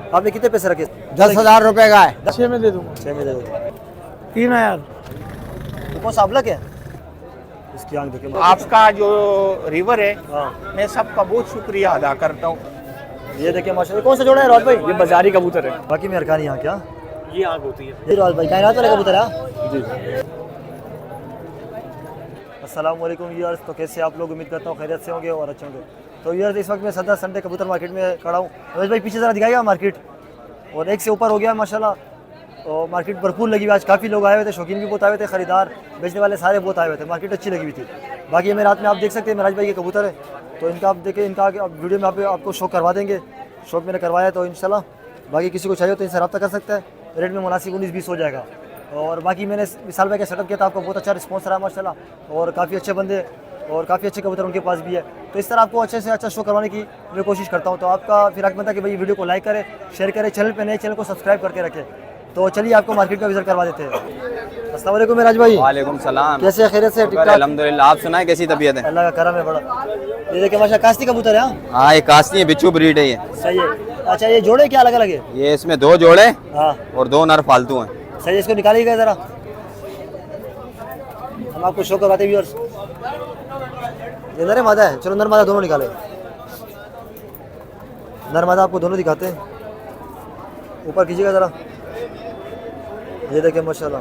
आपने कितने पैसे रखे? 10,000 रुपए का है। 6 में दे दूंगा। 6 में दे दो। 3000। तो कौन सा अबलक है? इसकी आंख देखिए। आपका जो रिवर है, हाँ मैं सबका बहुत शुक्रिया अदा करता हूँ। ये देखिए माशाल्लाह। कौन सा जोड़ा है राज भाई? ये बाजारी कबूतर है। बाकी में हरकानी यहाँ क्या? ये आग होती है। ये राज भाई कायनात वाले कबूतर है। जी। अस्सलाम वालेकुम व्यूअर्स। तो कैसे आप लोग? उम्मीद करता हूँ खैरियत से होंगे और अच्छे होंगे। तो व्यूअर्स इस वक्त मैं सदर संडे कबूतर मार्केट में खड़ा हूँ। रमेश भाई पीछे ज़रा दिखाएगा मार्केट, और एक से ऊपर हो गया माशाल्लाह। और मार्केट भरपूर लगी हुई। आज काफ़ी लोग आए हुए थे, शौकीन भी बहुत आए हुए थे, खरीदार बेचने वाले सारे बहुत आए हुए थे। मार्केट अच्छी लगी हुई थी। बाकी मेरे हाथ में आप देख सकते हैं राज भाई के कबूतर है। तो इनका आप देखें, इनका वीडियो में आपको शौक करवा देंगे। शौक मैंने करवाया तो इंशाल्लाह बाकी किसी को चाहिए तो इनसे रब्ता कर सकता है। रेट में मुनासिब 19-20 हो जाएगा। और बाकी मैंने मिसाल भाई का सेटअप किया था, आपको बहुत अच्छा रिस्पॉन्स रहा माशाल्लाह। और काफ़ी अच्छे बंदे और काफ़ी अच्छे कबूतर उनके पास भी है। तो इस तरह आपको अच्छे से अच्छा शो करवाने की मैं कोशिश करता हूँ। तो आपका फिर बनता है कि भाई वीडियो को लाइक करें, शेयर करें, चैनल पे नए चैनल को सब्सक्राइब करके रखें। तो चलिए आपको मार्केट का विजिट करवा देते हैं। अस्सलाम वालेकुम मेराज भाई। वालेकुम सलाम। कैसे खैरियत से? ठीक ठाक अल्हम्दुलिल्लाह। आप सुनाए कैसी तबीयत है? अल्लाह का करम है बड़ा। ये देखिए माशा कास्ती कबूतर है। हाँ ये कास्ती है, बिच्छू ब्रीड है ये। सही है। अच्छा ये जोड़े क्या अलग अलग है? ये इसमें 2 जोड़े हाँ और 2 नर फालतू हैं। सही है। इसको निकालिएगा ज़रा, हम आपको शो करवाते हैं व्यूअर्स। ये नर मादा है। चलो नर मादा दोनों निकाले। नर मादा आपको दोनों दिखाते हैं। ऊपर कीजिएगा ज़रा। ये देखिए माशाल्लाह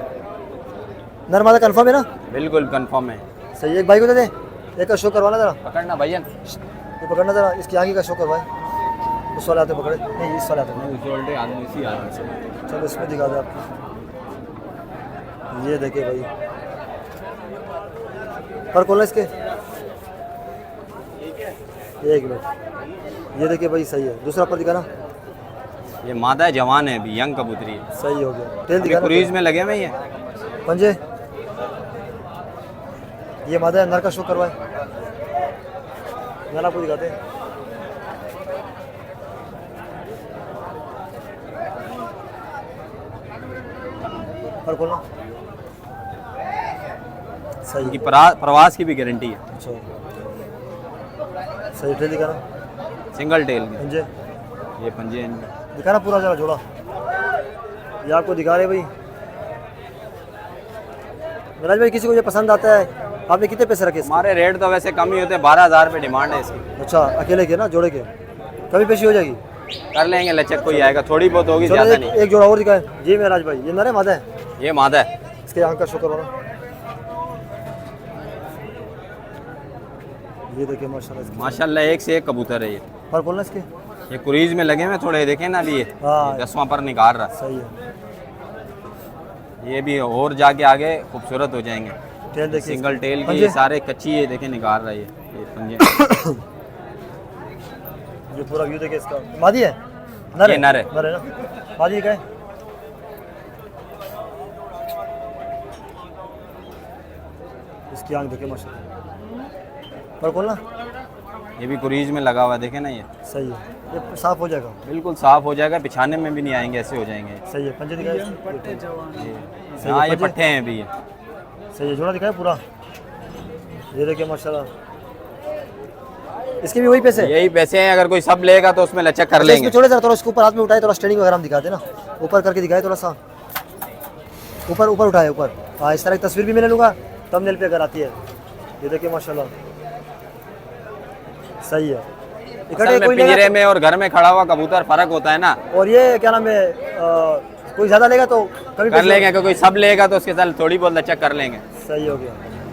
नर मादा कंफर्म है ना? बिल्कुल कंफर्म है। सही है। एक भाई को दे दे, एक का शो करवाना ज़रा। पकड़ना भैया। ये पकड़ना ज़रा, इसकी आगे का शो करवाए। उस वाले आते पकड़े नहीं, इस वाले आते नहीं। आदमी इसी आदमी से। चलो इसमें दिखा दे आपको। ये देखिए भाई पर खोलना इसके। एक मिनट। ये देखिए भाई सही है। दूसरा पर दिखाना। ये मादा जवान है, अभी यंग कबूतरी है। सही हो गया। टेल अभी दिखाना। क्रूज में लगे हुए ये। पंजे। ये मादा है, नर का शो करवाए। नर आपको दिखाते हैं। पर खोलना। सही इनकी प्रवास की भी गारंटी है। अच्छा सही। टेल दिखाना। सिंगल टेल के पंजे ये पंजे हैं। दिखाना पूरा जरा जोड़ा। ये आपको दिखा रहे भाई। मिराज भाई किसी को ये पसंद आता है? आपने कितने पैसे रखे इसके? हमारे रेट तो वैसे कम ही होते हैं, 12,000 रुपये डिमांड है इसकी। अच्छा अकेले के ना, जोड़े के कभी पेशी हो जाएगी? कर लेंगे, लचक कोई आएगा, थोड़ी बहुत होगी, चलो ज़्यादा एक, नहीं। एक जोड़ा और दिखाए। जी मिराज भाई ये नर है मादा है? ये मादा है। इसके आंख का शो करवाना। ये देखिए माशाल्लाह इसकी। माशाल्लाह एक से एक कबूतर है ये। पर बोलना इसके। ये क्रूज में लगे हुए थोड़े, देखें ना अभी ये हाँ। 10वां पर निकाल रहा। सही है। ये भी और जाके आगे खूबसूरत हो जाएंगे। टेल देखिए। सिंगल टेल की पंजे। ये सारे कच्ची है, देखें निकाल रहा है ये पंजे। ये पूरा व्यू देखिए इसका। मादी है? नर ये नर है। नर है ना? मादी का है? इसकी आंख देखिए माशाल्लाह। पर बोलना। ये भी क्रूज में लगा हुआ है, देखें ना ये। सही है। ये साफ हो जाएगा। बिल्कुल साफ हो जाएगा, पिछाने में भी नहीं आएंगे, ऐसे हो जाएंगे। सही है। पंजे दिखाए। हाँ ये पट्टे हैं अभी ये। सही है। जोड़ा दिखाए पूरा। ये देखिए माशाल्लाह। इसके भी वही पैसे? यही पैसे हैं, अगर कोई सब लेगा तो उसमें लचक कर लेंगे। छोड़े जरा, थोड़ा इसके ऊपर हाथ में उठाए, थोड़ा स्टैंडिंग वगैरह हम दिखाते ना। ऊपर करके दिखाए थोड़ा सा। ऊपर ऊपर उठाए ऊपर। हाँ इस तरह की तस्वीर भी मैं ले लूँगा, थंबनेल पे अगर आती है। ये देखिए माशाल्लाह सही है। असल में पिंजरे में और घर में खड़ा हुआ कबूतर फर्क होता है ना। और ये क्या नाम है, कोई ज़्यादा लेगा तो कभी कर लेंगे, क्योंकि सब लेगा तो उसके साथ थोड़ी बहुत लचक कर लेंगे। सही हो गया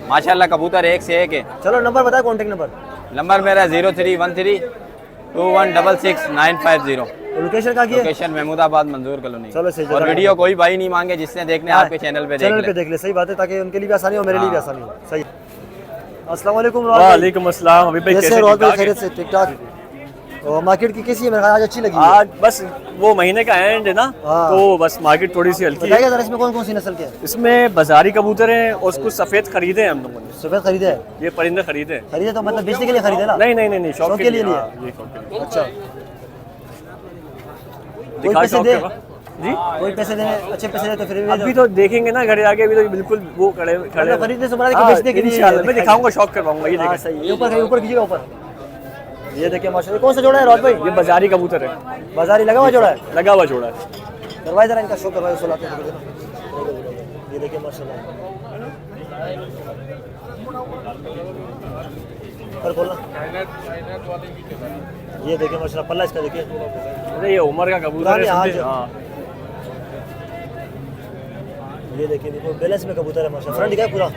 माशाल्लाह कबूतर एक से एक है। चलो नंबर बताए, कॉन्टेक्ट नंबर। नंबर मेरा 0313216690। लोकेशन का की है? लोकेशन महमूदाबाद मंजूर कॉलोनी। चलो सही। और वीडियो कोई भाई नहीं मांगे, जिसने देखने आपके चैनल पे देख ले। सही बात है, ताकि उनके लिए भी आसानी हो, मेरे लिए भी आसानी हो। सही। अस्सलाम वालेकुम। वालेकुम अस्सलाम। अभी भाई कैसे? खैरियत से? ठीक ठाक। और मार्केट की कैसी है? मेरे ख्याल आज अच्छी लगी है। आज बस वो महीने का एंड है ना, हाँ। तो बस मार्केट थोड़ी सी हल्की है। बताइए जरा इसमें कौन कौन सी नस्ल के हैं? इसमें बाजारी कबूतर हैं और कुछ सफेद खरीदे हैं हम लोगों ने। सफेद खरीदे है? ये परिंदे खरीदे हैं। खरीदे तो मतलब बेचने के लिए खरीदे ना? नहीं नहीं नहीं, शौक के लिए लिए। हाँ, ये शौक के लिए। अच्छा कोई दिखा पैसे शौक दे? के बाद। जी कोई पैसे देने, अच्छे पैसे दे तो फिर भी अभी तो देखेंगे ना घर आके, अभी तो बिल्कुल वो खड़े खड़े खरीदने से बड़ा हाँ, बेचने के लिए। इंशाल्लाह मैं दिखाऊंगा, शौक करवाऊंगा। ये हाँ देखें। सही है। ऊपर ऊपर कीजिएगा ऊपर। ये देखिए माशाल्लाह, कौन सा जोड़ा है राज भाई? ये बाजारी कबूतर है, बाजारी लगा हुआ जोड़ा है। लगा हुआ जोड़ा है। करवाए जरा इनका शो करवाए, सुलाते हैं ना। ये देखिए माशाल्लाह, पर खोलना। ये देखिए माशाल्लाह, पल्ला इसका देखिए, अरे ये उमर का कबूतर पुराने है, हाथ समझे? है। हाँ, ये देखिए देखो बैलेंस में कबूतर है माशाल्लाह, फ्रंट दिखाए पूरा।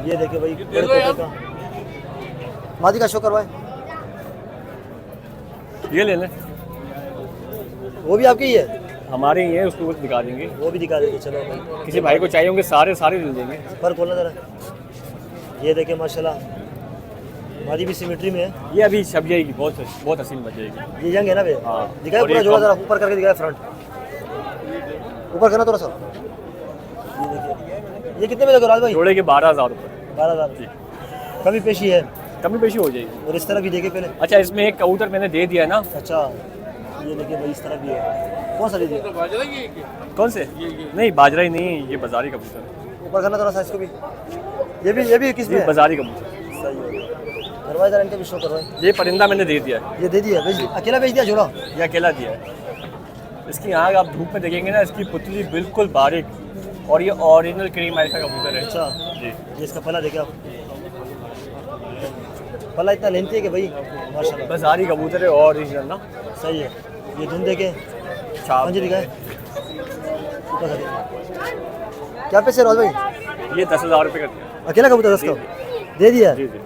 ये देखिए भाई बड़े तोते का, मादी का शो करवाए। ये ले लें, वो भी आपकी ही है, हमारे ही है, उसको दिखा देंगे। वो भी दिखा देते। चलो भाई, किसी भाई को चाहिए होंगे सारे सारे ले देंगे। पर खोलना जरा। ये देखिए माशाल्लाह, मादी भी सिमेट्री में है। ये अभी छप जाएगी, बहुत बहुत हसीन बच जाएगी। ये यंग है ना भैया? हाँ। दिखाए और पूरा ये जोड़ा कम- जरा, ऊपर करके दिखाए फ्रंट, ऊपर करना थोड़ा सा। ये देखिए, ये कितने में दोगे राज भाई? जोड़े के 12,000 रुपये 12,000 कमी पेशी है, कमी पेशी हो जाएगी। और इस तरह भी देखे पहले। अच्छा, इसमें एक कबूतर मैंने दे दिया है ना। अच्छा, ये देखिए भाई इस तरह भी है। कौन सा दे दिया? कौन से? नहीं, बाजरा ही नहीं, ये बाजारी कबूतर है। ऊपर करना थोड़ा सा इसको भी। ये भी किस में ये है? बाजारी कबूतर। सही है। करवाए जरा, इनका भी शो करवाए। ये परिंदा मैंने दे दिया है, ये दे दिया, भेज अकेला भेज दिया जोड़ा। ये अकेला दिया है। इसकी आँख आप धूप में देखेंगे ना, इसकी पुतली बिल्कुल बारीक, और ये ओरिजिनल क्रीम आइस का कबूतर है। अच्छा, जी, ये इसका पल्ला देखे आप, पल्ला इतना लेंथी है कि भाई माशाल्लाह बाजारी कबूतर है, ओरिजिनल ना। सही है। ये धुन देखे, छाप पंजे दिखाए। ऊपर करके। क्या पैसे राज भाई? ये 10,000 रुपये का दिया। अकेला कबूतर उसका दे दिया? जी जी,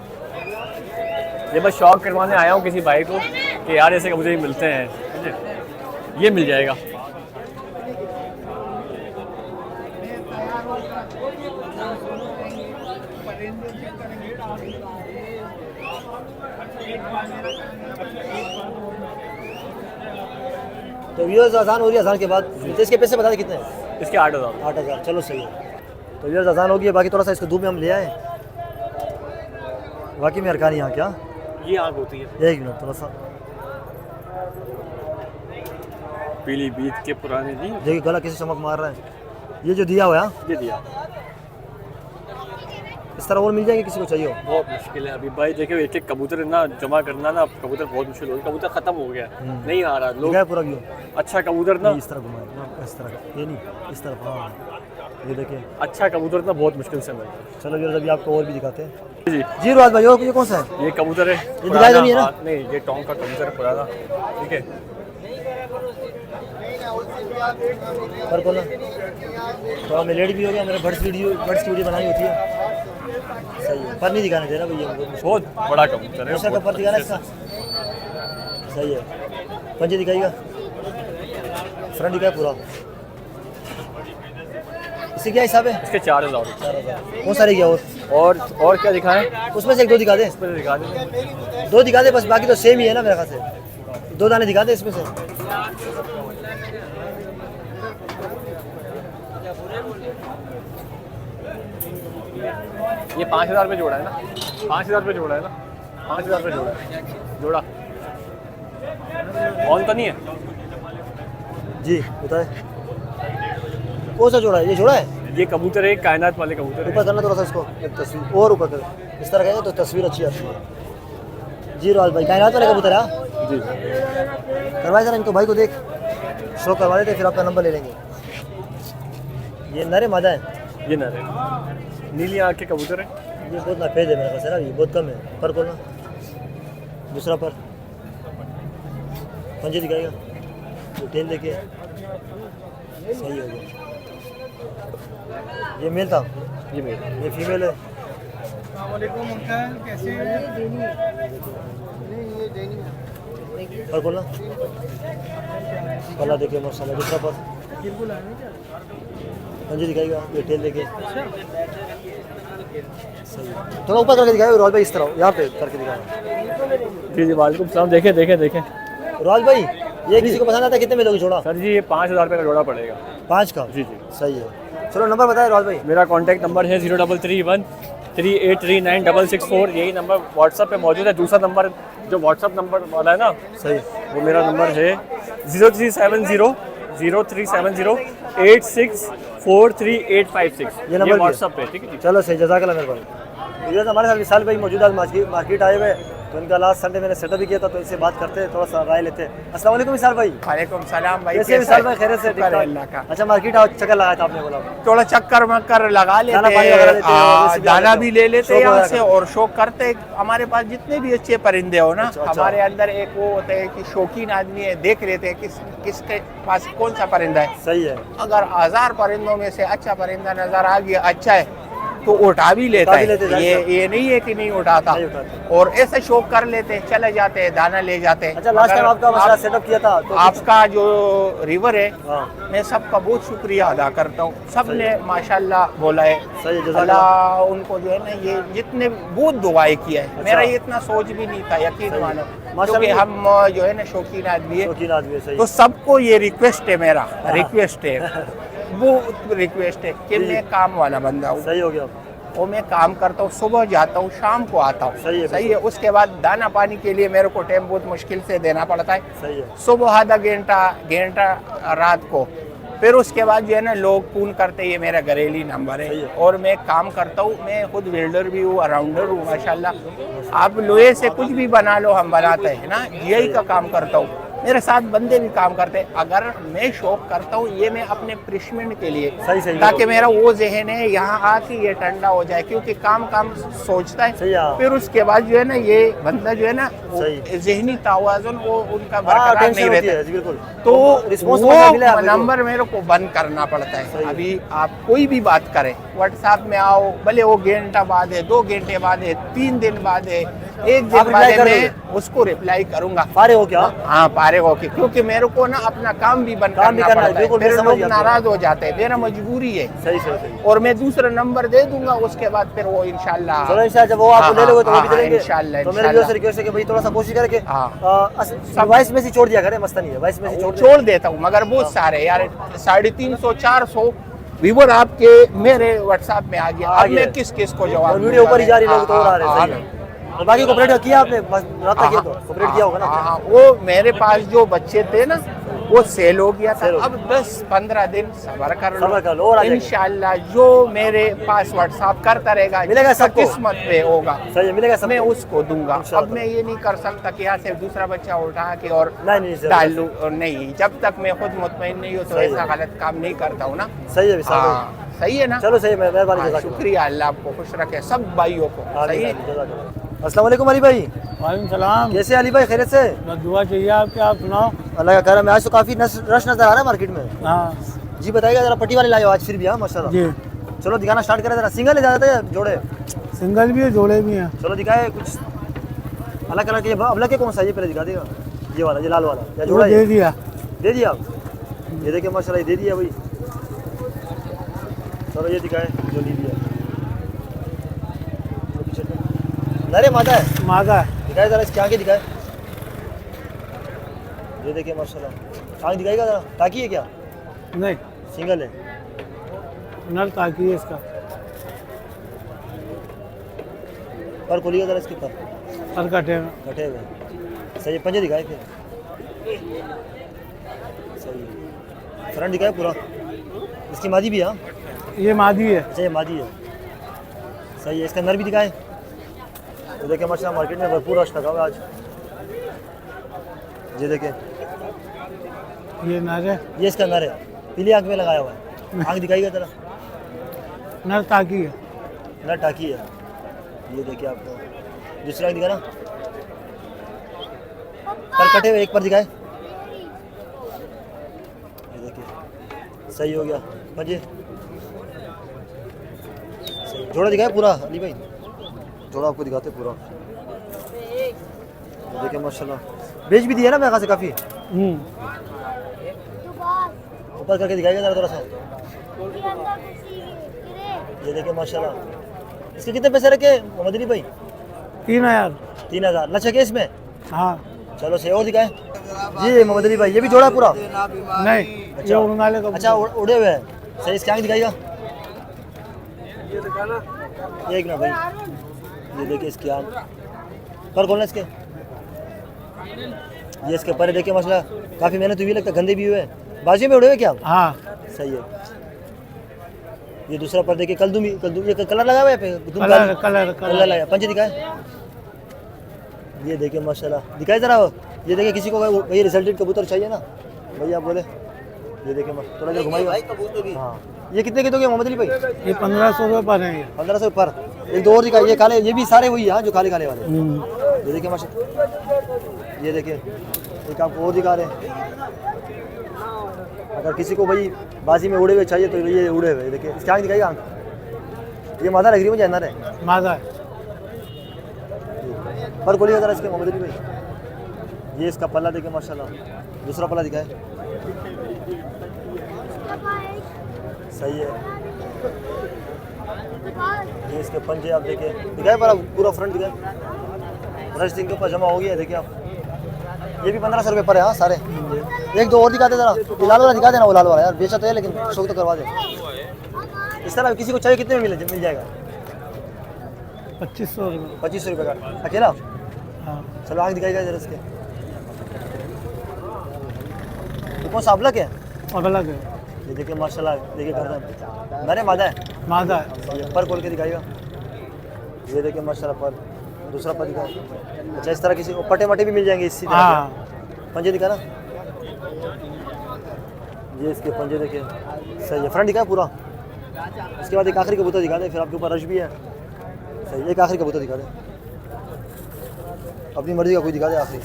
ये बस शौक करवाने आया हूँ किसी भाई को कि यार ऐसे कबूतर ही मिलते हैं, समझे? ये मिल जाएगा। तो व्यूअर्स आसान हो रही है, आसान के बाद तो इसके पैसे बता दें कितने हैं? इसके 8,000। 8,000, चलो सही है। तो व्यूअर्स आसान हो गई है, बाकी थोड़ा सा इसको धूप में हम ले आए। बाकी में अरकानी यहाँ क्या, ये आँख होती है एक मिनट थोड़ा सा पीली बीत के पुराने जी। देखिए, गला कैसे चमक मार रहा है। ये जो दिया हुआ है, ये दिया, इस तरह और मिल जाएंगे किसी को चाहिए हो? बहुत मुश्किल है अभी भाई। देखिए एक एक कबूतर ना जमा करना ना, कबूतर बहुत मुश्किल हो गया। कबूतर खत्म हो गया, नहीं आ रहा लोग। दिखाए पूरा व्यू, अच्छा कबूतर ना, इस तरह घुमाए ना, इस तरह का, ये नहीं इस तरफ। हाँ, ये देखिए। अच्छा कबूतर ना बहुत मुश्किल से मिलता चलो व्यूअर्स अभी आपको और भी दिखाते हैं। है। जी, जी राज भाई, और ये कौन सा है? ये कबूतर है दिखाई तो नहीं है ना? पुराना, नहीं ये टोंग का कबूतर है पुराना, ठीक है। पर बोला थोड़ा मैं लेट भी हो गया, मैंने बर्ड्स की वीडियो बनानी होती है। सही है, पर नहीं दिखाने दे रहा भैया मुझे। बहुत बड़ा कबूतर है, दूसरा का पर दिखाना इसका। सही है, पंजे दिखाएगा, फ्रंट दिखाए पूरा। इससे क्या हिसाब है? इसके 4,000 रुपये। 4,000। कौन सा रह गया और क्या दिखाएं? उसमें से एक दो दिखा दे, पहले दिखा दें। दो दिखा दे बस, बाकी तो सेम ही है ना मेरे ख्याल से। दो दाने दिखा दे इसमें से। ये 5,000 रुपये जोड़ा है ना, 5,000 रुपये जोड़ा है ना, 5,000 रुपये जोड़ा है जोड़ा। ऑन तो नहीं है? जी बताए, कौन सा जोड़ा है? ये जोड़ा है। ये कबूतर है, कायनात वाले कबूतर ऊपर है। करना थोड़ा सा इसको, एक तस्वीर और ऊपर कर, इस तरह करेंगे तो तस्वीर अच्छी आती है। जी राज भाई, कायनात वाले कबूतर है। जी, करवाए जरा इनको, भाई को देख, शो करवा देते, फिर आपका नंबर ले लेंगे। ये नरे मादा है, ये नर है, नीली आँख के कबूतर है। ये बहुत नाफेज है मेरे ख्याल से ना, ये बहुत कम है। पर खोलना, दूसरा पर पंजे दिखाएगा, तो टेल देखे, सही हो गया। ये मेल था, ये मेरा ये फीमेल है। पर खोलना, पल्ला देखे माशाल्लाह, दूसरा पर पंजे दिखाएगा, ये टेल देखे, सही है। थोड़ा ऊपर करके दिखाएगा राज भाई, इस तरह यहाँ पे करके दिखाएगा। जी जी, वालेकुम सलाम। देखें देखें देखें राज भाई, ये किसी को पसंद आता है, कितने में दोगे जोड़ा? सर जी, ये 5,000 रुपये का जोड़ा पड़ेगा। 5 का? जी जी। सही है। चलो नंबर बताए राज भाई। मेरा कॉन्टैक्ट नंबर है 0331383964। यही नंबर व्हाट्सएप पे मौजूद है। दूसरा नंबर जो व्हाट्सएप नंबर वाला है ना, सही, वो मेरा नंबर है 037086438566। ये नंबर भी है? व्हाट्सएप पे, ठीक है जी। चलो सही, जज़ाकल्लाह मेहरबानी। ये हमारे साथ विशाल भाई मौजूद है, मार्केट आए हुए, तो तो इनका लास्ट संडे मैंने सेटअप भी किया था, तो इनसे बात करते हैं, थोड़ा सा राय लेते हैं। अस्सलाम वालेकुम विशाल भाई। वालेकुम सलाम भाई, कैसे विशाल भाई? खैरियत से? शुक्र है अल्लाह का। अच्छा, मार्केट आओ, चक्कर लगाया था आपने, बोला थोड़ा चक्कर वक्कर लगा दाना लेते पानी वगैरह लेते हो, हैं, वैसे भी दाना लेते भी हो? ले लेते शौक हैं यहाँ वगैरह से, का? और शौक करते हैं। हमारे पास जितने भी अच्छे परिंदे हो ना, अच्छा। हमारे अंदर एक वो होता है कि शौकीन आदमी है, देख लेते हैं किसके पास कौन सा परिंदा है। सही है। अगर 1000 परिंदों में से अच्छा परिंदा नजर आ गया, अच्छा है, तो उठा भी लेता उठा भी लेते है। हैं, ये नहीं है कि नहीं उठाता, नहीं उठाते। और ऐसे शौक कर लेते हैं, चले जाते हैं, दाना ले जाते हैं। अच्छा, लास्ट टाइम मगर आपका मसला आप- सेटअप किया था तो कुछ- आपका जो रिवर है, हाँ, मैं सबका बहुत शुक्रिया अदा करता हूँ। सबने माशाल्लाह बोला है, सही है, जज़ाकल्लाह। अल्लाह उनको जो है ना, ये जितने बहुत दुआएं किया है। अच्छा। मेरा ये इतना सोच भी नहीं था, यकीन सही है। मानो, माशाल्लाह। क्योंकि हम जो है ना शौकीन आदमी है, शौकीन आदमी है, सही तो सबको ये रिक्वेस्ट है, मेरा हाँ। रिक्वेस्ट है, वो रिक्वेस्ट है कि जी। मैं काम वाला बंदा हूँ, सही हो गया। वो मैं काम करता हूँ, सुबह जाता हूँ, शाम को आता हूँ। सही है, सही है। उसके बाद दाना पानी के लिए मेरे को टाइम बहुत मुश्किल से देना पड़ता है। सही है। सुबह आधा घंटा रात को, फिर उसके बाद जो है ना लोग फोन करते हैं, ये मेरा घरेली नंबर सही है। है। और मैं काम करता हूँ, मैं खुद वेल्डर भी हूँ, अराउंडर हूँ माशाल्लाह। आप लोहे से कुछ भी बना लो, हम बनाते हैं ना, यही का काम करता हूँ। मेरे साथ बंदे भी काम करते हैं। अगर मैं शौक करता हूँ, ये मैं अपने प्रिशमेंट के लिए, सही ताकि मेरा वो जहन है यहाँ आके ये ठंडा हो जाए, क्योंकि काम सोचता सही है। है। फिर उसके बाद जो है ना, ये बंदा जो है ना, सही। जहनी तवाज़ुन वो उनका हाँ, बरकरार टेंशन नहीं होती रहता। है, जी, बिल्कुल। तो रिस्पॉन्स वो मिला आपको? नंबर मेरे को बंद करना पड़ता सही है। है। अभी आप कोई भी बात करें, व्हाट्सएप में आओ, भले वो घंटा बाद है, 2 घंटे बाद है, 3 दिन बाद है, 1 आप दिन बाद रिप्लाई है, कर मैं दोगे? उसको रिप्लाई करूंगा। फारे हो क्या? हाँ, पारे हो के, क्योंकि मेरे को ना अपना काम भी बंद काम भी करना करना है, पड़ता है। बिल्कुल, मैं फिर समझ लोग गया। नाराज हो जाते हैं, मेरा मजबूरी है। सही सही सही। और मैं दूसरा नंबर दे दूंगा, उसके बाद फिर वो इंशाल्लाह। चलो इंशाल्लाह, जब वो आपको ले लोगे तो वो भी दे देंगे। इंशाल्लाह, तो मेरी व्यूअर्स से रिक्वेस्ट है कि भाई थोड़ा सा कोशिश करके हाँ। वॉइस में से छोड़ दिया करें, मस्त नहीं है, वॉइस में से छोड़ देता हूँ, मगर बहुत सारे यार 350-400 व्यूवर आपके मेरे व्हाट्सएप में आ गया। आ अब गया। मैं किस को जवाब और वीडियो ऊपर ही जा रही, लोग तो और आ रहे हैं, हाँ, सही है। और बाकी कोऑपरेट किया आपने, रहा किया तो कोऑपरेट किया होगा ना? हाँ, वो मेरे पास जो बच्चे थे ना, वो सेल हो गया था। सेल हो अब 10-15 दिन सब्र कर सब्र कर लो और आ जाएगा। इंशाल्लाह जो मेरे पास व्हाट्सएप करता रहेगा, मिलेगा जिसका सबको। किस्मत पे होगा, सही है, मिलेगा सब। मैं उसको दूंगा। इंशाल्लाह। अब मैं ये नहीं कर सकता कि यहाँ से दूसरा बच्चा उठा के और नहीं, सही डाल लूं, और नहीं, जब तक मैं खुद मुतमईन नहीं हूँ तो सही ऐसा है। गलत काम नहीं करता हूँ ना। सही है विशाल भाई। हाँ, सही है ना। चलो सही है, मेहरबानी, हाँ, जज़ाकल्लाह। शुक्रिया, अल्लाह आपको खुश रखे, सब भाइयों को। सही है। अस्सलाम वालेकुम अली भाई, वालेकुम सलाम। कैसे अली भाई? खैरियत से? बस दुआ चाहिए आपके, आप सुनाओ। अल्लाह का करम है। आज तो काफी रश नजर आ रहा है मार्केट में। हाँ जी बताइएगा जरा, पट्टी वाले लाए हो आज फिर भी? हाँ माशाल्लाह। जी, चलो दिखाना स्टार्ट करें जरा। सिंगल ले जाते हैं जोड़े? सिंगल भी है, जोड़े भी हैं। चलो दिखाए कुछ अलग कलर के। अब लगे कौन सा, ये पहले दिखा देगा, ये वाला, ये लाल वाला, या वो जोड़ा? दे ये दिया। दे दिया आप? ये देखिए माशाल्लाह, ये दे दिया भाई। चलो ये दिखाए जो ली दिया। अरे माता है, मादा है। दिखाए जरा, इसकी आगे दिखाए। ये देखिए माशाल्लाह, आगे दिखाएगा जरा। ताकि है क्या? नहीं, सिंगल है। नर ताकि है इसका। पर खोलिएगा जरा इसके पर, पर कटे कटे हुए। सही है, पंजे दिखाए फिर। सही है, फ्रंट दिखाए पूरा। इसकी मादी भी है? हाँ, ये मादी है। अच्छा ये मादी है। सही है, इसका नर भी दिखाए। तो देखिए माशाल्लाह मार्केट में भरपूर रश लगा हुआ है आज। ये देखिए, ये नर है। ये इसका नर है, पीली आंख में लगाया हुआ है। आंख दिखाइएगा जरा। नर ताकि है। नर टाकी है। ये देखिए आपको दूसरी आंख दिखाना। पर कटे हुए, एक पर दिखाए। ये देखिए, सही हो गया। पंजे सही। जोड़ा दिखाए पूरा अली भाई, जोड़ा आपको दिखाते पूरा। ये देखिए माशाल्लाह, बेच भी दिया ना मेरे ख्याल से काफ़ी। ऊपर करके दिखाएगा जरा थोड़ा सा। ये देखिए माशाल्लाह, इसके कितने पैसे रखे मोहम्मद अली भाई? 3000। 3000 लच्छा के इसमें? हाँ। चलो सही, और दिखाए जी मोहम्मद अली भाई। ये भी जोड़ा पूरा? नहीं, ये अच्छा। उड़ने वाले का। अच्छा उड़े हुए हैं। सही, इसकी आंख दिखाइएगा। एक ना भाई, ये देखिए इसकी आंख। पर खोलना इसके। ये इसके पर देखिए माशाल्लाह, काफ़ी मेहनत हुई, लगता है गंदे भी हुए हैं। बाजू में उड़े हुए क्या? हाँ। सही है। ये दूसरा पर देखिए, कल ये कलर लगा हुआ है पे? कलर कलर लगाया। पंजे दिखाए। ये देखिए माशाल्लाह, दिखाई जरा। ये देखिए किसी को भाई रिजल्टेड कबूतर चाहिए ना भैया, आप बोले। ये देखिए थोड़ा देर घुमाइए। हाँ, ये कितने के दोगे मोहम्मद अली भाई? ये 1500 रुपये पर है ये। 1500 पर। एक दो और दिखाइए, ये काले, ये भी सारे वही है जो काले काले वाले। ये देखिए माशाल्लाह, ये देखिए एक आपको और दिखा रहे हैं। अगर किसी को भाई बाजी में उड़े हुए चाहिए तो ये उड़े हुए देखिए। इसकी आँख दिखाइए, आँख ये मादा लग रही है मुझे, अंदर है मादा है। पर खोलिए जरा इसके मोहम्मद अली भाई। ये इसका पल्ला देखिए माशाल्लाह, दूसरा पल्ला दिखाए, सही है। ये इसके पंजे आप देखिए, दिखाए पर पूरा फ्रंट दिखाए, ब्रश दिन के ऊपर जमा हो गया देखिए आप। ये भी 1500 रुपये पर है। हाँ सारे। एक दो और दिखाते जरा, ये लाल वाला दिखा देना, वो लाल वाला यार बेचा तो है लेकिन शौक तो करवा दे। इस तरह किसी को चाहिए कितने में मिल जाएगा? 2500 रुपये। 2500 रुपये का अकेला। हाँ चलो आँख दिखाएगा जरा इसके। ये कौन सा अबलक है? अलग है। ये देखिए माशाल्लाह, देखिए गर्दन नरे मादा है। मादा है। ये पर खोल के दिखाएगा। ये देखिए माशाल्लाह पर, दूसरा पर दिखाएगा। अच्छा, इस तरह किसी को पटे मटे भी मिल जाएंगे इसी तरह हाँ के। पंजे दिखा ना, ये इसके पंजे देखिए, सही है। फ्रंट दिखाए पूरा। इसके बाद एक आखिरी कबूतर दिखा दे, फिर आपके ऊपर रश भी है। सही, एक आखिरी कबूतर दिखा दे, अपनी मर्जी का कोई दिखा दे आखिरी।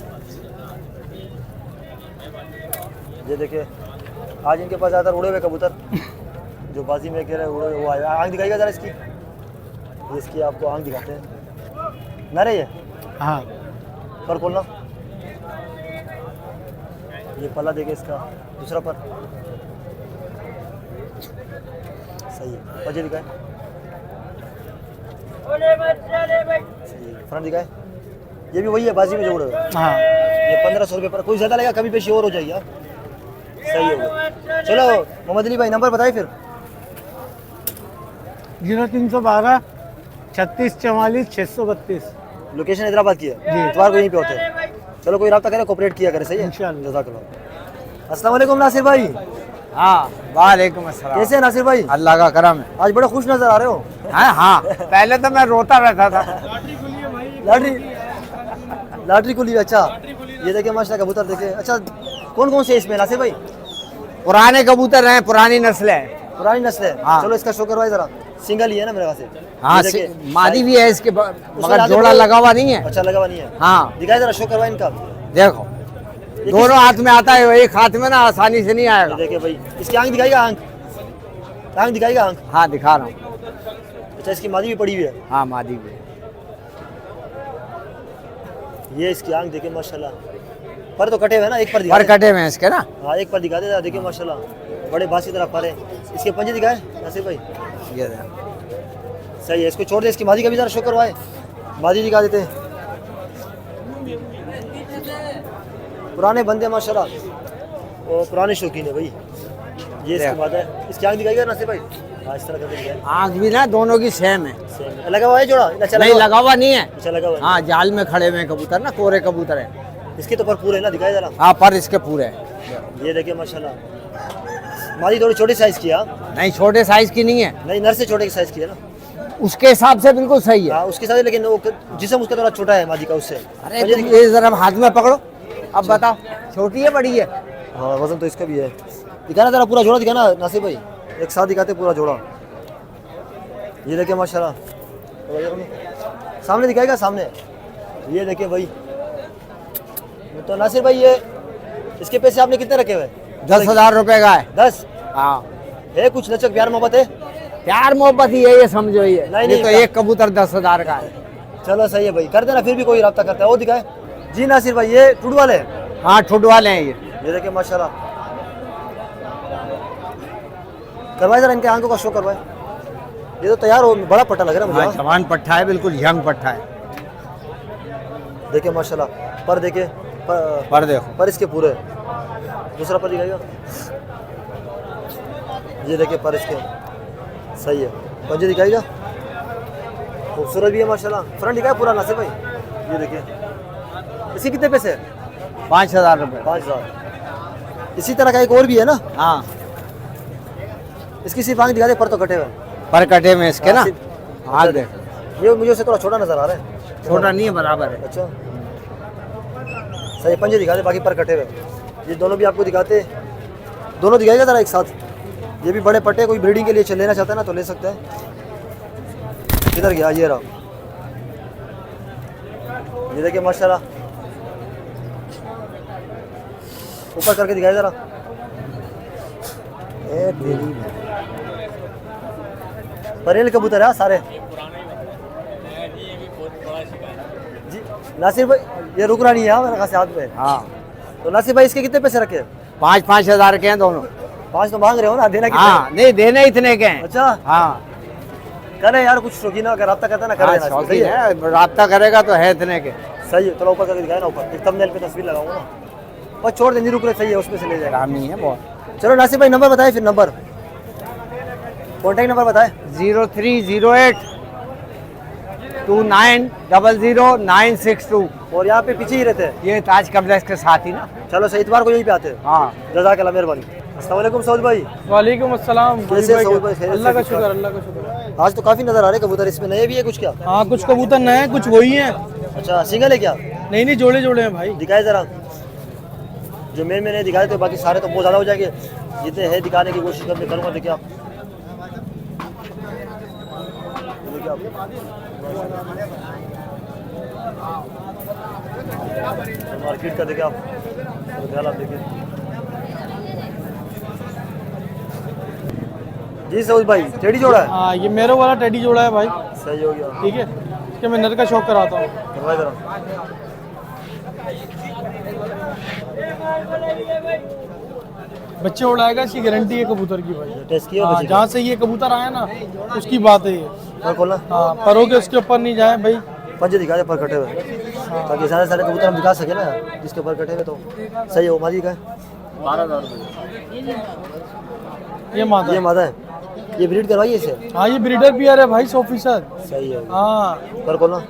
ये देखिए आज इनके पास ज़्यादातर उड़े हुए कबूतर जो बाजी में कह रहे हैं उड़े हुए, वो आए। आँख दिखाएगा ज़रा इसकी। ये इसकी आपको आँख दिखाते हैं, नरे ये हाँ। पर खोलना। ये पल्ला देखिए इसका, दूसरा पर, सही है। पंजे दिखाए, सही है। फ्रंट दिखाए, ये भी वही है बाजी में जो उड़े हुए। हाँ ये 1500 रुपये पर, कोई ज़्यादा लगेगा कभी पेशी और हो जाएगी। हाँ? सही हो गया। चलो मोहम्मद अली भाई नंबर बताइए फिर। 0312 36 44 632। लोकेशन हैदराबाद की है, इतवार को यहीं पे होते हैं। चलो कोई रब्ता करे, कोऑपरेट किया करे, सही है इंशाल्लाह। जज़ाकल्लाह। अस्सलाम वालेकुम नासिर भाई, हाँ वालेकुम अस्सलाम। कैसे हैं नासिर भाई? अल्लाह का करम है। आज बड़े खुश नजर आ रहे हो। हाँ हाँ, पहले तो मैं रोता रहता था। लॉटरी खुली है। अच्छा, ये देखिए माशाल्लाह कबूतर देखिए। अच्छा, कौन कौन से इसमें नासिर भाई? पुराने कबूतर हैं, पुरानी नस्ल है। पुरानी नस्ल है। हाँ। चलो इसका शो करवाइए जरा। सिंगल ही है ना मेरे ख्याल से? हाँ ये देखिए, मादी भी है इसके, मगर आगे जोड़ा बोलो। लगा हुआ नहीं है। अच्छा, लगा हुआ नहीं है। हाँ दिखाए जरा, शो करवाए इनका। देखो, ये दोनों हाथ में आता है, एक हाथ में ना आसानी से नहीं ये आएगा। देखिए भाई, इसकी आंख दिखाएगा, आंख आंख दिखाएगा, आंख। हाँ दिखा रहा हूँ। अच्छा, इसकी मादी भी पड़ी हुई है। हाँ मादी भी है। ये इसकी आंख देखिए माशाल्लाह, पर तो कटे हुए हैं ना, एक पर दिखा पर दे। कटे में इसके ना। हाँ, एक पर दिखा दे, देखिए माशाल्लाह बड़े बास की तरह पर है। इसके पंजे दिखाए नासिर भाई, ये देखो। सही है। इसको छोड़ दे, इसकी मादी का भी जरा शो करवाए, मादी दिखा देते हैं। पुराने बंदे माशाल्लाह, वो पुराने शौकीन है भाई। ये इसकी मादा है। इसकी आंख दिखाएगा नासिर भाई। हाँ, इस तरह करके दिखाए। आँख भी ना दोनों की सेम है। सेम है। लगा हुआ है जोड़ा? अच्छा, नहीं लगा हुआ नहीं है। अच्छा, लगा हुआ है। हाँ जाल में खड़े हुए कबूतर ना, कोरे कबूतर है। इसके तो पर पूरे है ना, दिखाए जरा। हाँ पर इसके पूरे है। ये देखिए माशाल्लाह, मादी थोड़ी छोटी साइज की है। नहीं छोटे साइज की नहीं है, नहीं, नर से छोटे की साइज की है ना। उसके हिसाब से बिल्कुल सही है। हाँ, उसके साथ, लेकिन वो जिस्म उसका थोड़ा छोटा है मादी का उससे। अरे तुम ये जरा हाथ में पकड़ो, अब बताओ छोटी है बड़ी है? हाँ, वजन तो इसका भी है। दिखाना जरा पूरा जोड़ा, दिखाना नासिर भाई, एक साथ दिखाते पूरा जोड़ा। ये देखिए माशाल्लाह, सामने दिखाएगा, सामने। ये देखिए भाई, तो नासिर भाई ये इसके पैसे आपने कितने रखे हुए? 10,000 रुपए का है। 10 हाँ है? कुछ लचक प्यार मोहब्बत है? प्यार मोहब्बत ही है, ये समझो। ये नहीं, ये तो नहीं, एक कबूतर 10,000 का है। चलो सही है भाई, कर देना, फिर भी कोई रब्ता करता है वो दिखाए। जी नासिर भाई, ये टूट वाले हैं। हाँ ठुड वाले हैं ये। ये देखिए माशाल्लाह, करवाए जरा, इनके आंखों का शो करवाए। ये तो तैयार हो, बड़ा पट्टा लग रहा है हाँ मुझे। जवान पट्ठा है, बिल्कुल यंग पट्ठा है। देखिए माशाल्लाह, पर देखिए, पर देखो, पर इसके पूरे। दूसरा पर दिखाएगा। ये देखिए पर इसके, सही है। पंजे दिखाएगा, खूबसूरत भी है माशाल्लाह। फ्रंट दिखाए पूरा नासिर भाई। ये देखिए, इसी कितने पैसे? 5,000 रुपए। 5,000। इसी तरह का एक और भी है ना, हाँ इसकी सिर्फ आंख दिखा दे, पर तो कटे हुए। पर कटे में इसके ना। हाँ देखो, ये मुझे उससे थोड़ा छोटा नजर आ रहा है। छोटा नहीं है, बराबर है। अच्छा, सही पंजे दिखाते, बाकी पर कटे हुए। ये दोनों भी आपको दिखाते, दोनों दिखाएगा ज़रा एक साथ। ये भी बड़े पट्टे, कोई ब्रीडिंग के लिए लेना चाहता है ना तो ले सकते हैं। किधर गया ये रहा, ये देखिए माशाल्लाह। ऊपर करके दिखाए ज़रा। ए तेरी परेल कबूतर है सारे जी। नासिर भाई ये रुक रहा नहीं है मेरे खास हाथ पे। हाँ तो नासिर भाई इसके कितने पैसे रखे? 5-5 हजार के हैं दोनों। 5 तो मांग रहे हो ना, देना कितने? हाँ नहीं देने इतने के हैं। अच्छा हाँ करे यार, कुछ शौकीन अगर रब्ता करता ना कर हाँ, देना। सही शौकीन है, है, राब्ता करेगा तो है इतने के। सही है। चलो ऊपर करके दिखाए ना, ऊपर एक थंबनेल पे तस्वीर लगाऊंगा ना, बस छोड़ देंगे, रुक रहे। सही है, उसमें से ले जाएगा। रामी है बहुत। चलो नासिर भाई नंबर बताए, फिर नंबर कॉन्टैक्ट नंबर बताए। 030829000962। और यहाँ पे पीछे ही रहते हैं। ये ताज कम्प्लेक्स के साथ ही ना। चलो सही, इतवार को यहीं पे आते हैं। हाँ जज़ाकल्लाह, मेहरबानी। अस्सलाम वालेकुम सऊद भाई। वालेकुम अस्सलाम। कैसे हैं सऊद भाई? खैरियत से? अल्लाह का शुक्र, अल्लाह का शुक्र। आज तो काफी नजर आ रहे कबूतर, इसमें नए भी है कुछ क्या? हाँ कुछ कबूतर नए हैं, कुछ वही हैं। अच्छा सिंगल है क्या? नहीं नहीं, जोड़े जोड़े हैं भाई। दिखाए जरा, जो मेन नहीं दिखाए थे, बाकी सारे तो बहुत ज्यादा हो जाएंगे। जितने हैं दिखाने की कोशिश करने करूँगा। देखिए आप, देखिए आप मार्केट का, देखिए आप ख्याल आप देखिए जी। सऊद भाई टेडी जोड़ा है? हाँ ये मेरे वाला टेडी जोड़ा है भाई। सही हो गया, ठीक है, इसके मैं नर का शौक कराता हूँ। करवाए जरा। बच्चे उड़ाएगा, इसकी गारंटी है कबूतर की भाई। टेस्ट किया हाँ, बच्चे का? जहाँ से ये कबूतर आया ना उसकी बात है ये। और खोलना हाँ परों के उसके ऊपर नहीं जाए भाई। पंजे दिखा दे पर कटे हुए, ताकि सारे सारे कबूतर हम दिखा सके ना, जिसके पर कटे हुए। तो सही है। वो मादी का है? 12,000 ये मादा ये है। मादा है, ये ब्रीड करवाइए इसे। हाँ ये ब्रीडर पियर है भाई 100%। सही है। हाँ पर खोलना,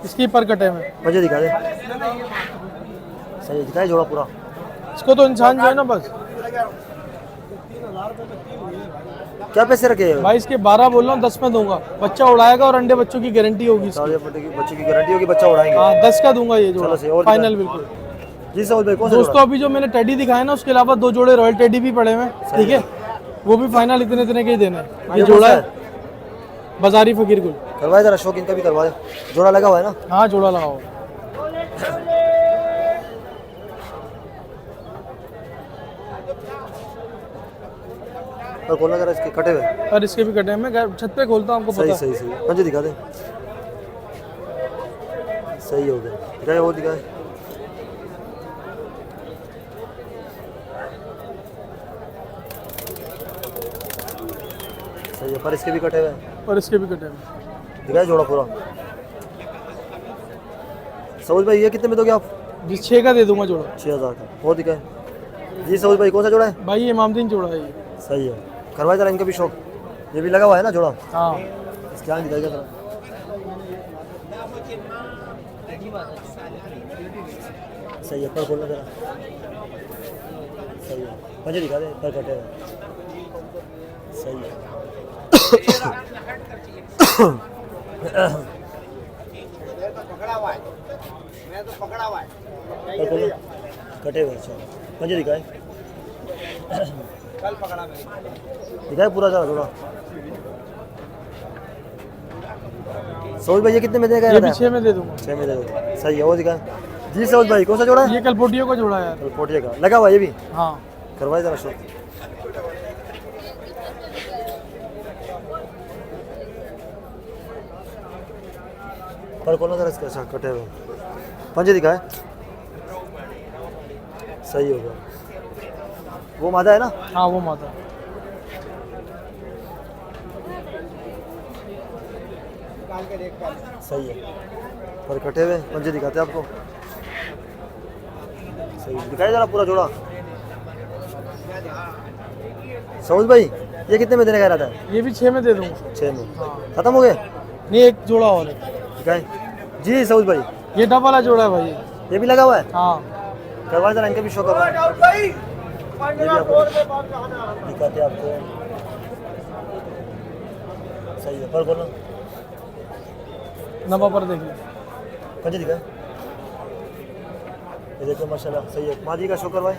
इसकी पर कटे में। पंजे दिखा दे। सही है, दिखाए जोड़ा पूरा। इसको तो इंसान जो है ना बस। क्या पैसे रखे हैं? भाई इसके 12 बोल रहा हूँ, 10 में दूंगा। बच्चा उड़ाएगा और अंडे बच्चों की गारंटी होगी इसकी। सारे बच्चे की गारंटी होगी, बच्चा उड़ाएंगे। हाँ 10 का दूंगा ये चलो सही, जोड़ा, और फाइनल दिखा। बिल्कुल। जी सऊद भाई, कौन सा दोस्तों जोड़ा? अभी जो मैंने टेडी दिखाया ना, उसके अलावा 2 जोड़े रॉयल टेडी भी पड़े हुए हैं, ठीक है, वो भी फाइनल इतने इतने के ही देने हैं। ये ये जोड़ा कौन सा है बाजारी फकीर गुल। करवाए जरा, शौक इनका भी करवाए। जोड़ा लगा हुआ है ना? हाँ जोड़ा लगाओ। पर खोलना जरा, इसके कटे हुए। और इसके भी कटे हैं, मैं छत पे खोलता हूँ, आपको सही पता। सही सही, पंजे दिखा दे। सही हो गया, दिखाए वो दिखाए। सही है, पर इसके भी कटे हुए हैं। और इसके भी कटे हैं। दिखाए जोड़ा पूरा। सऊद भाई ये कितने में दोगे आप? जिस 6 का दे दूंगा जोड़ा। 6,000 का। वो दिखाए जी। सऊद भाई कौन सा जोड़ा है? भाई ये इमामदीन जोड़ा है ये। सही है, करवाए जरा इनका भी शौक। ये भी लगा हुआ है ना जोड़ा? हाँ इसके आगे दिखाएगा जरा। सही है, पर खोलना जरा। सही है, मुझे दिखा दे, पर कटे हुए। सही है। पर खोलो, कटे हुए। अच्छा मुझे दिखाए, दिखाए पूरा जरा थोड़ा। सऊद भाई ये कितने में देगा? ये भी 6 में दे दूंगा। 6 में दे दो। सही है, वो दिखाए जी। सऊद भाई कौन सा जोड़ा है? ये कलपोटियों का जोड़ा है यार। कोटिया का लगा हुआ है ये भी। हाँ करवाए जरा शो। पर खोलना जरा इसका। अच्छा कटे हुए, पंजे दिखाए। सही हो गया। वो मादा है ना? हाँ वो माता। सही है, पर कटे हुए पंजे दिखाते हैं आपको। सही दिखाई जरा पूरा जोड़ा। सऊद भाई ये कितने में देने का इरादा है? ये भी 6 में दे दूंगा। 6 में। खत्म हो गए? नहीं एक जोड़ा और है। दिखाए जी। सऊद भाई ये डब वाला जोड़ा है भाई। ये भी लगा हुआ है? हाँ करवाए जरा, इनका भी शो करवाए। ये भी आपको दिखाते हैं आपको। सही है, पर बोलो नवा पर देखिए। पंजे दिखाए। ये देखो माशाल्लाह सही है। मादी का शुक्र भाई,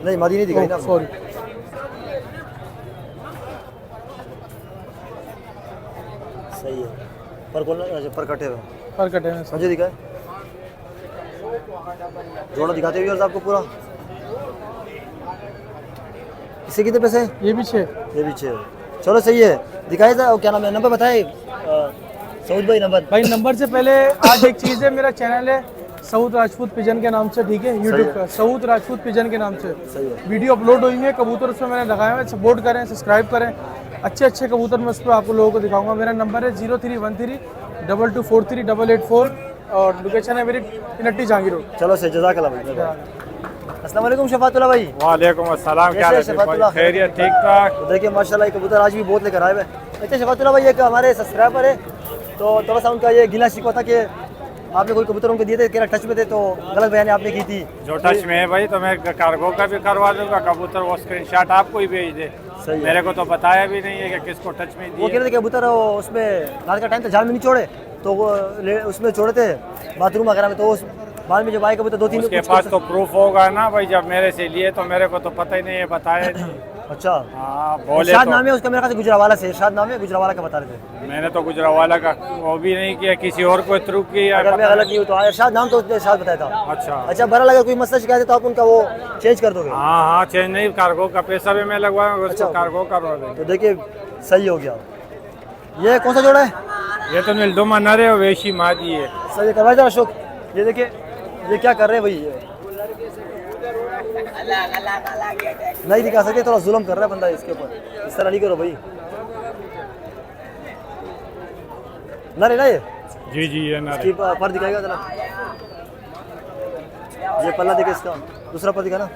नहीं मादी नहीं दिखाई ना, सॉरी। सही है। पर कौन पर कटे हुए पर कटे हैं सब। मुझे दिखाए, जोड़ा दिखाते हुए आपको पूरा। इससे कितने पैसे? ये भी 6। ये भी 6। चलो सही है, दिखाई था। क्या नाम है, नंबर बताए सऊद भाई? नंबर भाई नंबर से पहले आज एक चीज़ है, मेरा चैनल है सऊद राजपूत पिजन के नाम से, ठीक है, यूट्यूब का सऊद राजपूत पिजन के नाम से सही है। वीडियो अपलोड हुई है, कबूतर उसमें मैंने लगाए हुए, सपोर्ट करें, सब्सक्राइब करें, अच्छे अच्छे कबूतर मैं उस पर आपको लोगों को दिखाऊंगा। मेरा नंबर है 031322438884 और लोकेशन है मेरी इनट्टी जहांगीर रोड। चलो सही, जज़ाकल्लाह भाई। अस्सलाम वालेकुम शफातुल्लाह भाई। वालेकुम अस्सलाम, क्या कैसे हाल है शफातुल्लाह? भाई? खैरियत, ठीक ठाक। तो देखिए माशाल्लाह ये कबूतर आज भी बहुत लेकर आए हुए। अच्छा शफातुल्लाह भाई, एक हमारे सब्सक्राइबर है, तो थोड़ा सा उनका ये गिला शिकवा था कि आपने कोई कबूतर उनको दिए थे, कह टच में थे, तो गलत बयानी आपने की थी। जो टच में है भाई तो मैं कार्गो का भी करवा दूंगा, कबूतर वो स्क्रीनशॉट आपको ही भेज दे। सही है। मेरे को तो बताया भी नहीं है कि किसको टच में वो कह दिए। रहे थे कि कबूतर उसमें रात का टाइम था, जाल में नहीं छोड़े, तो वो उसमें छोड़े थे बाथरूम वगैरह में, तो उस बाद में जब आए कबूतर 2-3 उसके पास तो प्रूफ होगा ना भाई, जब मेरे से लिए तो मेरे को तो पता ही नहीं है, बताया नहीं। अच्छा हाँ बोले इरशाद तो नाम है उसका, मेरे ख्याल से गुजरावाला से, इरशाद नाम है, गुजरावाला का बता रहे थे। मैंने तो गुजरावाला का वो भी नहीं किया, किसी और को थ्रू किया। अगर मैं गलत नहीं हूँ तो इरशाद नाम तो उसने इरशाद बताया था। अच्छा अच्छा बहरहाल अगर कोई मसला शिकायत है तो आप उनका वो चेंज कर दोगे? हाँ हाँ, चेंज नहीं, कार्गो का पैसा भी मैं लगवाऊंगा, उसको अच्छा। कार्गो करवा देंगे। तो देखिए सही हो गया। ये कौन सा जोड़ा है? ये तो नीलदुमा नरे और वेशी मादी है। सही करवाए जरा अशोक। ये देखिए ये क्या कर रहे हैं भाई, ये नहीं दिखा सकते, थोड़ा जुल्म कर रहा है बंदा इसके ऊपर, इस तरह नहीं करो भाई। ना रे ना ये जी जी, ये नरे। इसकी पर दिखाएगा जरा, ये पल्ला देखे इसका, दूसरा पर दिखा ना।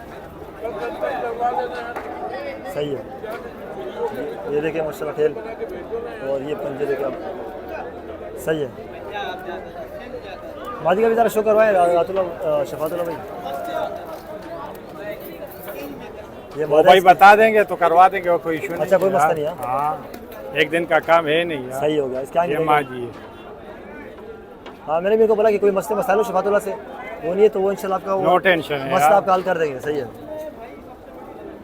सही है। ये देखिए माशाल्लाह टेल, और ये पंजे देखे आप, सही है। मादी का भी जरा शो करवाए शफातुल्लाह भाई। ये वो भाई बता देंगे तो करवा देंगे, वो कोई इशू नहीं। अच्छा, कोई मसला नहीं है। हाँ, एक दिन का काम है नहीं यार। सही हो गया, इसके आगे ये माँ जी है। हाँ मैंने मेरे को बोला कि कोई मसले मसाइल हो शफातुल्लाह से, वो नहीं है तो वो इंशाल्लाह आपका वो नो टेंशन है मसला यार। आपका हल कर देंगे। सही है।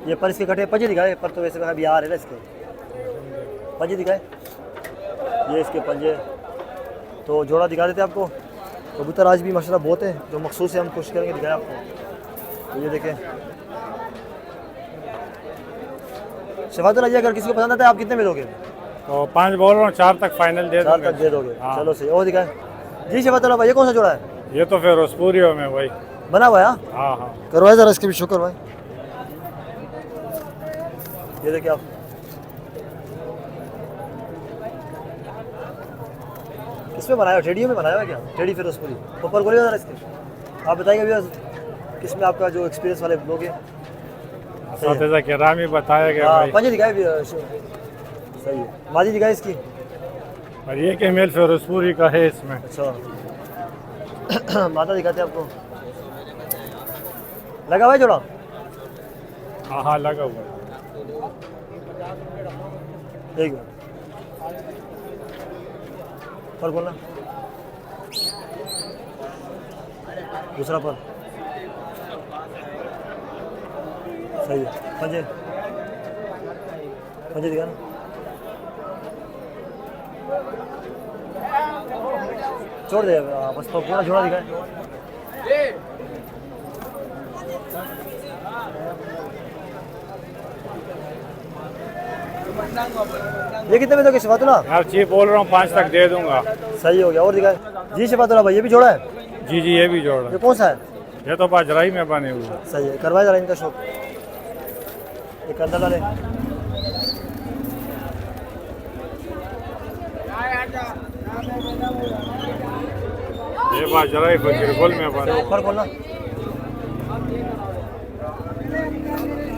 ये पर इसके कटे पंजे दिखाए, पर तो वैसे अभी आ रहे ना इसके पंजे दिखाए, ये इसके पंजे, तो जोड़ा दिखा देते आपको। कबूतर आज भी माशाल्लाह बहुत है, जो मखसूस है हम कोशिश करेंगे दिखाएं आपको। तो ये देखें शफातुल्लाह जी, अगर किसी को पसंद आता है आप कितने में दोगे? तो 5 बोल रहा हूँ, 4 तक फाइनल दे 4 दूंगा। तक दे दोगे? हाँ। चलो सही। और दिखाएं जी शफातुल्लाह भाई, ये कौन सा जोड़ा है? ये तो फिर रोजपुरियों में भाई। बना हुआ है? हाँ? हाँ हाँ, करवाए जरा इसके भी शो करवाए। ये देखिए आप, किसमें बनाया? टेडियो में बनाया है क्या? टेडी फिरोजपुरी ऊपर बोलिए जरा इसके, आप बताइए भैया किसमें आपका जो एक्सपीरियंस वाले लोग हैं। साथीजा किराम ही बताया गया हाँ भाई। पंजे दिखाए भी सही है। मादी दिखाए इसकी। और ये के मेल फिरोजपुरी का है इसमें। अच्छा माता दिखाते हैं आपको, लगा हुआ है जोड़ा? हाँ हाँ, लगा हुआ है। एक मिनट पर बोलना, दूसरा पर सही है। पंजे पंजे दिखा ना, छोड़ दे बस, तो पूरा जोड़ा दिखाए। ये कितने में दोगे शफातुल्लाह? यार जी बोल रहा हूँ, 5 तक दे दूंगा। सही हो गया। और दिखाए जी शफातुल्लाह भाई, ये भी जोड़ा है? जी जी, ये भी जोड़ ये कौन सा है? ये तो बाजराई में बने हुए हैं। सही है। करवाए जरा इनका शौक, एक अंदर डाले। ये बाजराई फकीरगुल में बने। ऊपर खोलना,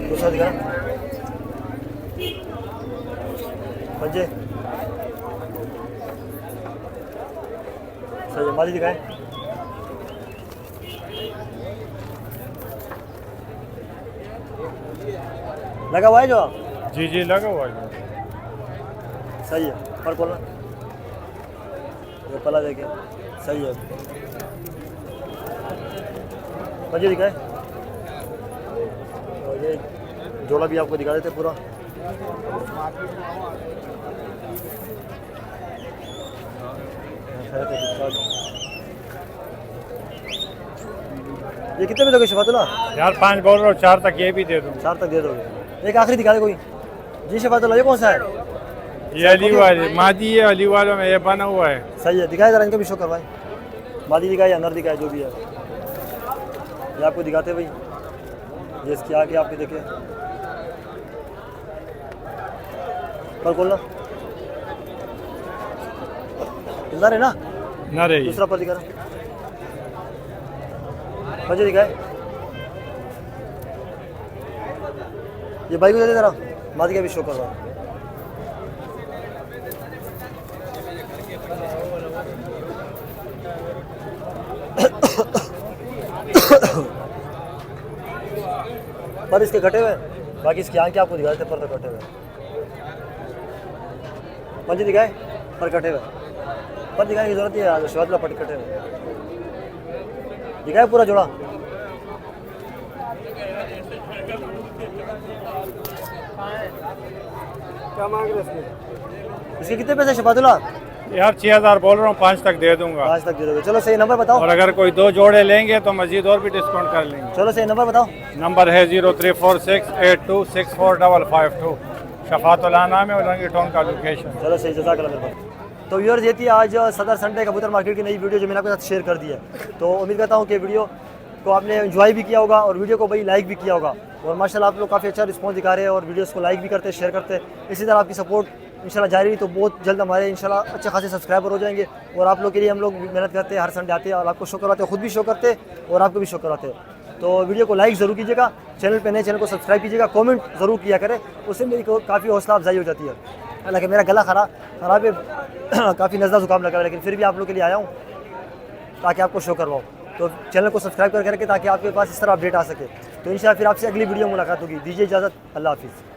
दूसरा दिखा पंजे, सही है। मादी दिखाए, लगा हुआ है जो? जी जी, लगा हुआ है। सही है। पर खोलना, ये पला देखे, सही है। पंजे दिखाए, और ये जोड़ा भी आपको दिखा देते पूरा। ये कितने में दोगे शफातुल्लाह? यार 5 बोल रहा हूँ, 4 तक ये भी दे दूँ। 4 तक दे दोगे। एक आखिरी दिखा दे कोई। जी शफातुल्लाह, ये कौन सा है? ये अली वाले मादी है, अली वालों में ये बना हुआ है। सही है, दिखाए जरा, इनका भी शो करवाएं। मादी दिखाए या नर दिखाए, जो भी है ये आपको दिखाते भाई। ये इसकी आके आपके देखे पर खोलना इधर है ना, ना रही दूसरा पर दिखा रहा मुझे दिखाए। ये भाई को दे दे जरा, मादी का भी शो करवा। पर इसके कटे हुए, बाकी इसकी आंखें आपको दिखा देते, पर तो कटे हुए। पंजे दिखाए, पर कटे हुए। पर दिखाने की जरूरत नहीं है, शफातुल्लाह पर कटे हुए दिखाए पूरा जोड़ा। क्या मांग रहे इसके? इसके कितने पैसे शफातुल्लाह? यार 6000 बोल रहा हूँ, 5 तक दे दूंगा। 5 तक दे दोगे। चलो सही नंबर बताओ। और अगर कोई 2 जोड़े लेंगे तो मजीद और भी डिस्काउंट कर लेंगे। चलो सही नंबर बताओ। नंबर है 034682645552। शफातुल्लाह नाम है, उलंगी टाउन का लोकेशन। चलो सही, जज़ाकल्लाह मेरे पास। तो व्यूअर्स, ये थी आज सदर संडे कबूतर मार्केट की नई वीडियो जो मैंने आपके साथ शेयर कर दी है। तो उम्मीद करता हूँ कि वीडियो को आपने एंजॉय भी किया होगा और वीडियो को भाई लाइक भी किया होगा। और माशाल्लाह आप लोग काफ़ी अच्छा रिस्पॉन्स दिखा रहे हैं और वीडियोस को लाइक भी करते, शेयर करते। इसी तरह आपकी सपोर्ट इंशाल्लाह जारी रही तो बहुत जल्द हमारे इंशाल्लाह अच्छे खासे सब्सक्राइबर हो जाएंगे। और आप लोग के लिए हम लोग मेहनत करते हैं, हर संडे आते हैं और आपको शो करवाते हैं, खुद भी शो करते और आपको भी शो करवाते हैं। तो वीडियो को लाइक ज़रूर कीजिएगा, चैनल पे नए चैनल को सब्सक्राइब कीजिएगा, कमेंट ज़रूर किया करें, उससे मेरी काफ़ी हौसला अफजाई हो जाती है। हालांकि मेरा गला खराब है, काफ़ी नज़ला जुकाम लगा है, लेकिन फिर भी आप लोग के लिए आया हूँ ताकि आपको शो करवाऊँ। तो चैनल को सब्सक्राइब करके रखें ताकि आपके पास इस तरह अपडेट आ सके। तो इंशाल्लाह फिर आपसे अगली वीडियो मुलाकात होगी। दीजिए इजाज़त, अल्लाह हाफिज़।